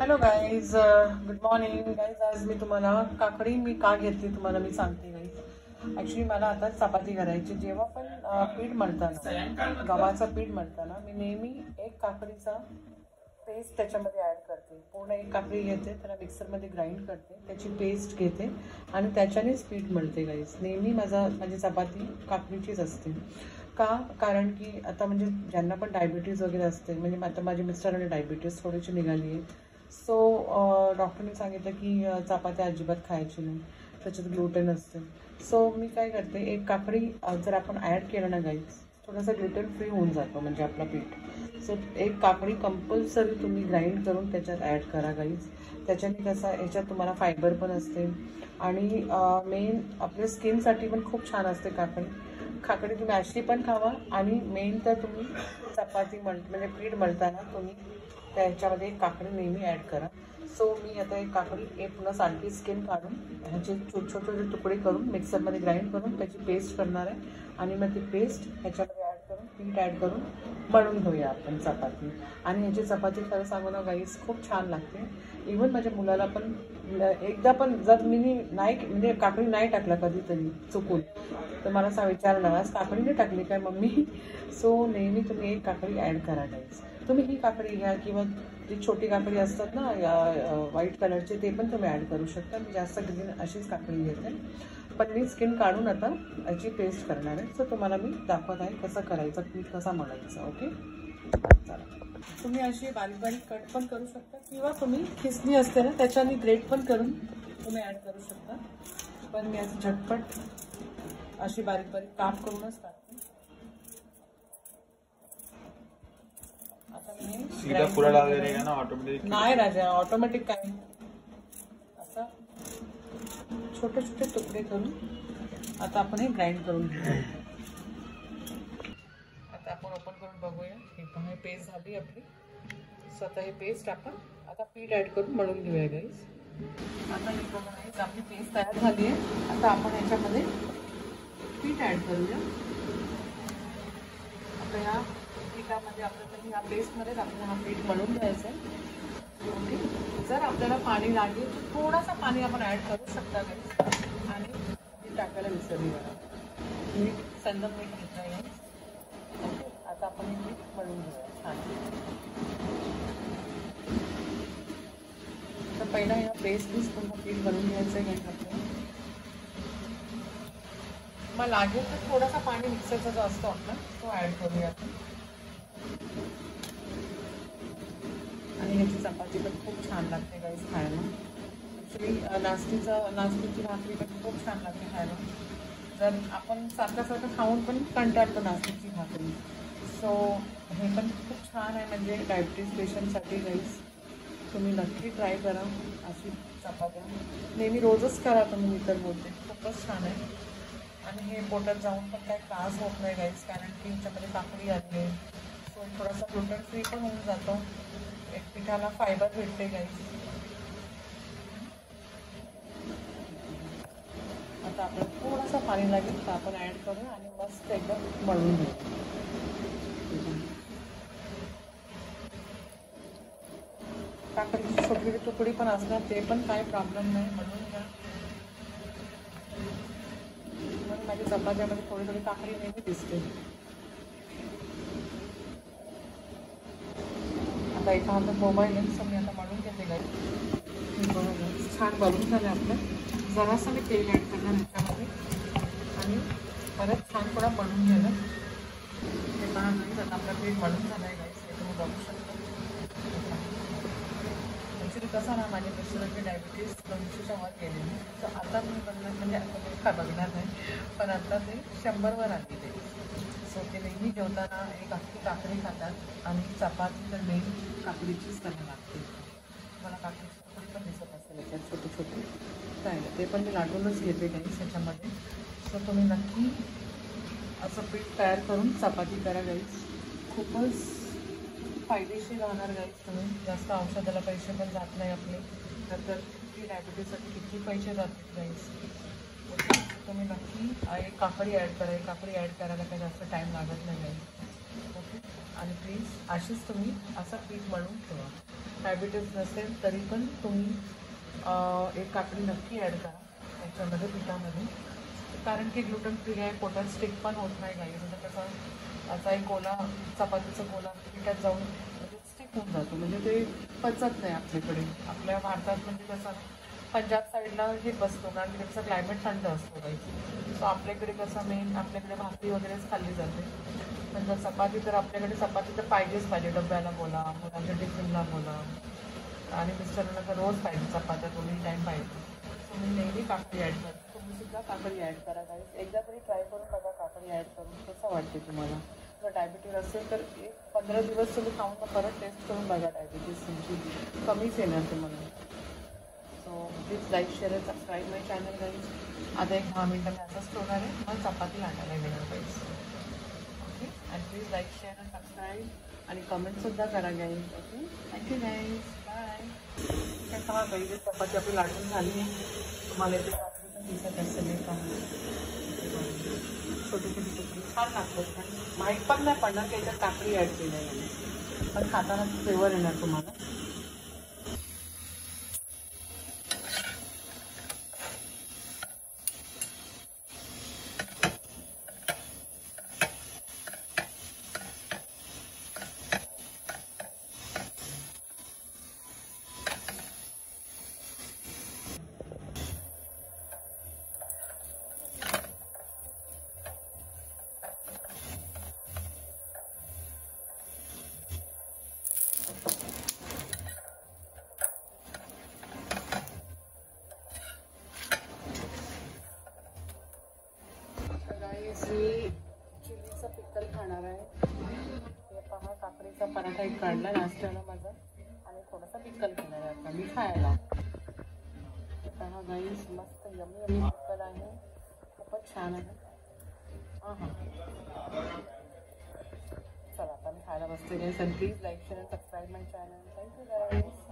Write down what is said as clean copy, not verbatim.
Hello guys, good morning guys. आज मी तुम्हाला काकडी मी का घेतली तुम्हाला मी सांगते गाईज. ॲक्च्युली मला आता चपाती करायची. जेव्हा पण पीठ मळताना, गव्हाचं पीठ मळताना मी नेहमी एक काकडीचा पेस्ट त्याच्यामध्ये ॲड करते. पूर्ण एक काकडी घेते, त्याला मिक्सरमध्ये ग्राइंड करते, त्याची पेस्ट घेते आणि त्याच्यानेच पीठ मळते गाईज. नेहमी माझी चपाती काकडीचीच असते. का? कारण की आता म्हणजे ज्यांना पण डायबिटीज वगैरे असते, म्हणजे आता माझ्या मिस्टरांना डायबिटीज थोडीशी निघाली आहे. सो डॉक्टरने सांगितलं की चपात्या अजिबात खायची नाही, त्याच्यात ग्लुटेन असते. सो मी काय करते, एक काकडी जर आपण ॲड केलं ना गाईज, थोडासा ग्लुटेन फ्री होऊन जातो म्हणजे आपला पीठ. सो एक काकडी कंपल्सरी तुम्ही ग्राइंड करून त्याच्यात ॲड करा गाईज. त्याच्याने कसं याच्यात तुम्हाला फायबर पण असते आणि मेन आपल्या स्किनसाठी पण खूप छान असते काकडी तुम्ही अशी पण खावा आणि मेन तर तुम्ही चपाती म्हणजे पीठ मळताना तुम्ही त्याच्यामध्ये एक काकडी नेहमी ॲड करा. सो मी आता एक काकडी पुन्हा सालटी स्किन काढून ह्याचे छोटे छोटे तुकडे करून मिक्सरमध्ये ग्राइंड करून त्याची पेस्ट करणार आहे आणि मग ती पेस्ट ह्याच्यामध्ये ॲड करून पीठ ॲड करून मळून घेऊया आपण चपाती. आणि ह्याची चपाती खरं सांगू ना गाईस खूप छान लागते. इव्हन माझ्या मुलाला पण एकदा पण जर मी नाही म्हणजे काकडी नाही टाकला कधीतरी चुकून तर मला असं विचारणार आज काकडी नाही टाकली काय मम्मी. सो नेहमी तुम्ही एक काकडी ॲड करा गाईस. तुम्ही ही काकडी घ्या किंवा जी छोटी काकडी असतात ना व्हाईट कलरचे, ते पण तुम्ही ॲड करू शकता. मी जास्त ग्रीन अशीच काकडी घेते, पण मी स्किन काढून आता याची पेस्ट करणार आहे. सो तुम्हाला मी दाखवत आहे कसं करायचं, पीठ कसा मळायचं. ओके, चला. तुम्ही अशी बारीक बारीक कट पण करू शकता किंवा तुम्ही खिसणी असते ना त्याच्याने ग्रेट पण करून तुम्ही ॲड करू शकता. पण मी असं झटपट अशी बारीक बारीक काप करूनच टाकते. सीधा पूरा डाल देगा ना ऑटोमेटिक? नाही राजा, ऑटोमॅटिक काय, असं छोटे छोटे तुकडे करून आता आपण हे ग्राइंड करून घेऊ. आता आपण ओपन करून बघूया. हे पेस्ट झाली आपली. सो आता हे पेस्ट आपण आता पीठ ॲड करून मळून घेऊया गाईज. आता हे बघा आपली पेस्ट तयार झाली आहे. आता आपण याच्यामध्ये पीठ ॲड करूया. आता या पीठामध्ये आपल्याला ह्या पेस्टमध्येच आपल्याला हा पीठ मळून घ्यायचं आहे. ओके, जर आपल्याला पाणी लागेल थोडासा पाणी आपण ॲड करू शकता गाईज. आणि मीठ टाकायला विसरली बघा, मीठ संदम मीठ घेतलं आहे. ओके, आता आपण हे पीठ मळून घेऊया छान. तर पहिला ह्या पेस्टनीच पुन्हा पीठ मळून घ्यायचं आहे गाईज आपल्याला. मग लागेल तर थोडासा पाणी मिक्सरचा जो असतो आपला तो ॲड करूया आपण. आणि ह्याची चपाती पण खूप छान लागते गाईज खायला. ॲक्च्युली नाचणीची भाकरी पण खूप छान लागते खायला. जर आपण सारखं खाऊन पण कंटाळतो नाचणीची भाकरी. सो हे पण खूप छान आहे म्हणजे डायबिटीज पेशंटसाठी गाईज. तुम्ही नक्की ट्राय करा अशी चपात्या. नेहमी रोजच करा तुम्ही, मी तर बोलते खूपच छान आहे. आणि हे पोटात जाऊन पण काही त्रास होत नाही गाईज, कारण की ह्याच्यामध्ये काकडी आली आहे. सो थोडासा ग्लुटेन फ्री पण होऊन जातो, एक पिठाला फायबर भेटते गाईज. आता आपल्याला थोडासा पाणी लागेल तर आपण ॲड करू आणि मस्त एकदम मळून घेऊ. काकडीची छोटी तुकडी पण असणार ते पण काही प्रॉब्लेम नाही, मळून घ्या. म्हणून माझ्या चपात्यामध्ये थोडी थोडी काकडी नेहमी दिसते. आता एका हातात मोबाईल आहे. सो मी आता मळून घेते गाईज. छान मळून झालं आपलं. जरासं मी तेल ॲड करणार ह्याच्यामध्ये आणि परत छान थोडा मळून घ्यायला. हे पहा गाईज, आता आपलं पीठ मळून झालं आहे गाईज, हे तुम्ही बघू शकता. ॲक्च्युली कसं ना माझ्या मिस्टरांची डायबिटीज 200च्या वर गेलेली. तर आता मी म्हणजे आता बघणार नाही, पण आता ते 100वर आलेले. सो ते नेहमी जेवताना एक अख्खी काकडी खातात आणि चपाती तर मेन काकडीचीच त्यांना लागते. मला काकडीची तुकडी पण दिसत असेल याच्यात छोटे छोटे काय, ते पण मी लाटूनच घेते गाईज ह्याच्यामध्ये. सो तुम्ही नक्की असं पीठ तयार करून चपाती करा गाईज. खूपच फायदेशीर राहणार गाईज. तुम्ही जास्त औषधाला पैसे पण जात नाही आपले. तर ती डायबिटीजसाठी किती पैसे जातात गाईज. तुम्ही नक्की एक काकडी ॲड करा. एक काकडी ॲड करायला काही जास्त टाईम लागत नाही गाईज. ओके, आणि प्लीज अशीच तुम्ही असं पीठ मळून ठेवा. डायबिटीज नसेल तरी पण तुम्ही एक काकडी नक्की ॲड करा त्याच्यामध्ये पिठामध्ये, कारण की ग्लुटन फ्री आहे, पोटात स्टिक पण होत नाही काही. म्हणजे कसं असा एक गोला चपातीचा गोला पिठात जाऊन म्हणजे स्टिक होऊन जातो, म्हणजे ते पचत नाही आपल्याकडे. आपल्या भारतात म्हणजे कसं पंजाब साईडला हे बसतो, कारण तिकडचं क्लायमेट थंड असतो काही. सो आपल्याकडे कसं मेन आपल्याकडे भाकरी वगैरेच खाल्ली जाते. पण जर चपाती तर आपल्याकडे चपाती तर पाहिजेच पाहिजे, डब्याला बोला, मुलांच्या टिफिनला बोला, आणि मिस्टरांना तर रोज पाहिजे चपात्या, दोन्ही टाईम पाहिजे. तुम्ही नेहमी काकडी ॲड करा. तुम्ही सुद्धा काकडी ॲड करा गाईस. एकदा तरी ट्राय करून बघा काकडी ॲड करून कसं वाटते तुम्हाला. जर डायबिटीज असेल तर एक 15 दिवस तुम्ही खाऊन परत टेस्ट करून बघा, डायबिटीज तुमची कमीच येणार तुम्हाला. So please like share subscribe my channel guys. आता एक 10 मिनटं मी असंच ठेवणार आहे, मग चपाती लाटायला घेणार गाईज. ओके, आणि प्लीज लाईक शेअर आणि सबस्क्राईब आणि कमेंटसुद्धा करा guys. Okay, thank you guys, bye. पहा गाईज, चपाती आपली लाटून झाली आहे. तुम्हाला इथे काकडी पण दिसत असेल का, छोटी छोटी तुकडी छान लागतात. पण माहीत पण नाही पडणार की याच्यात काकडी ॲड केली आहे, पण खाताना फ्लेवर येणार तुम्हाला. मी चिलीचा पिकल खाणार आहे. हे पहा, काकडीचा पराठा एक काढला नाश्त्याला माझा, आणि थोडासा पिकल घेणार आहे आता मी खायला. पहा गाईस, मस्त यमी यमी पिकल आहे, खूपच छान आहे. हां, चला आता मी खायला बसते गाईस. आणि please like share subscribe my channel. Thank you guys.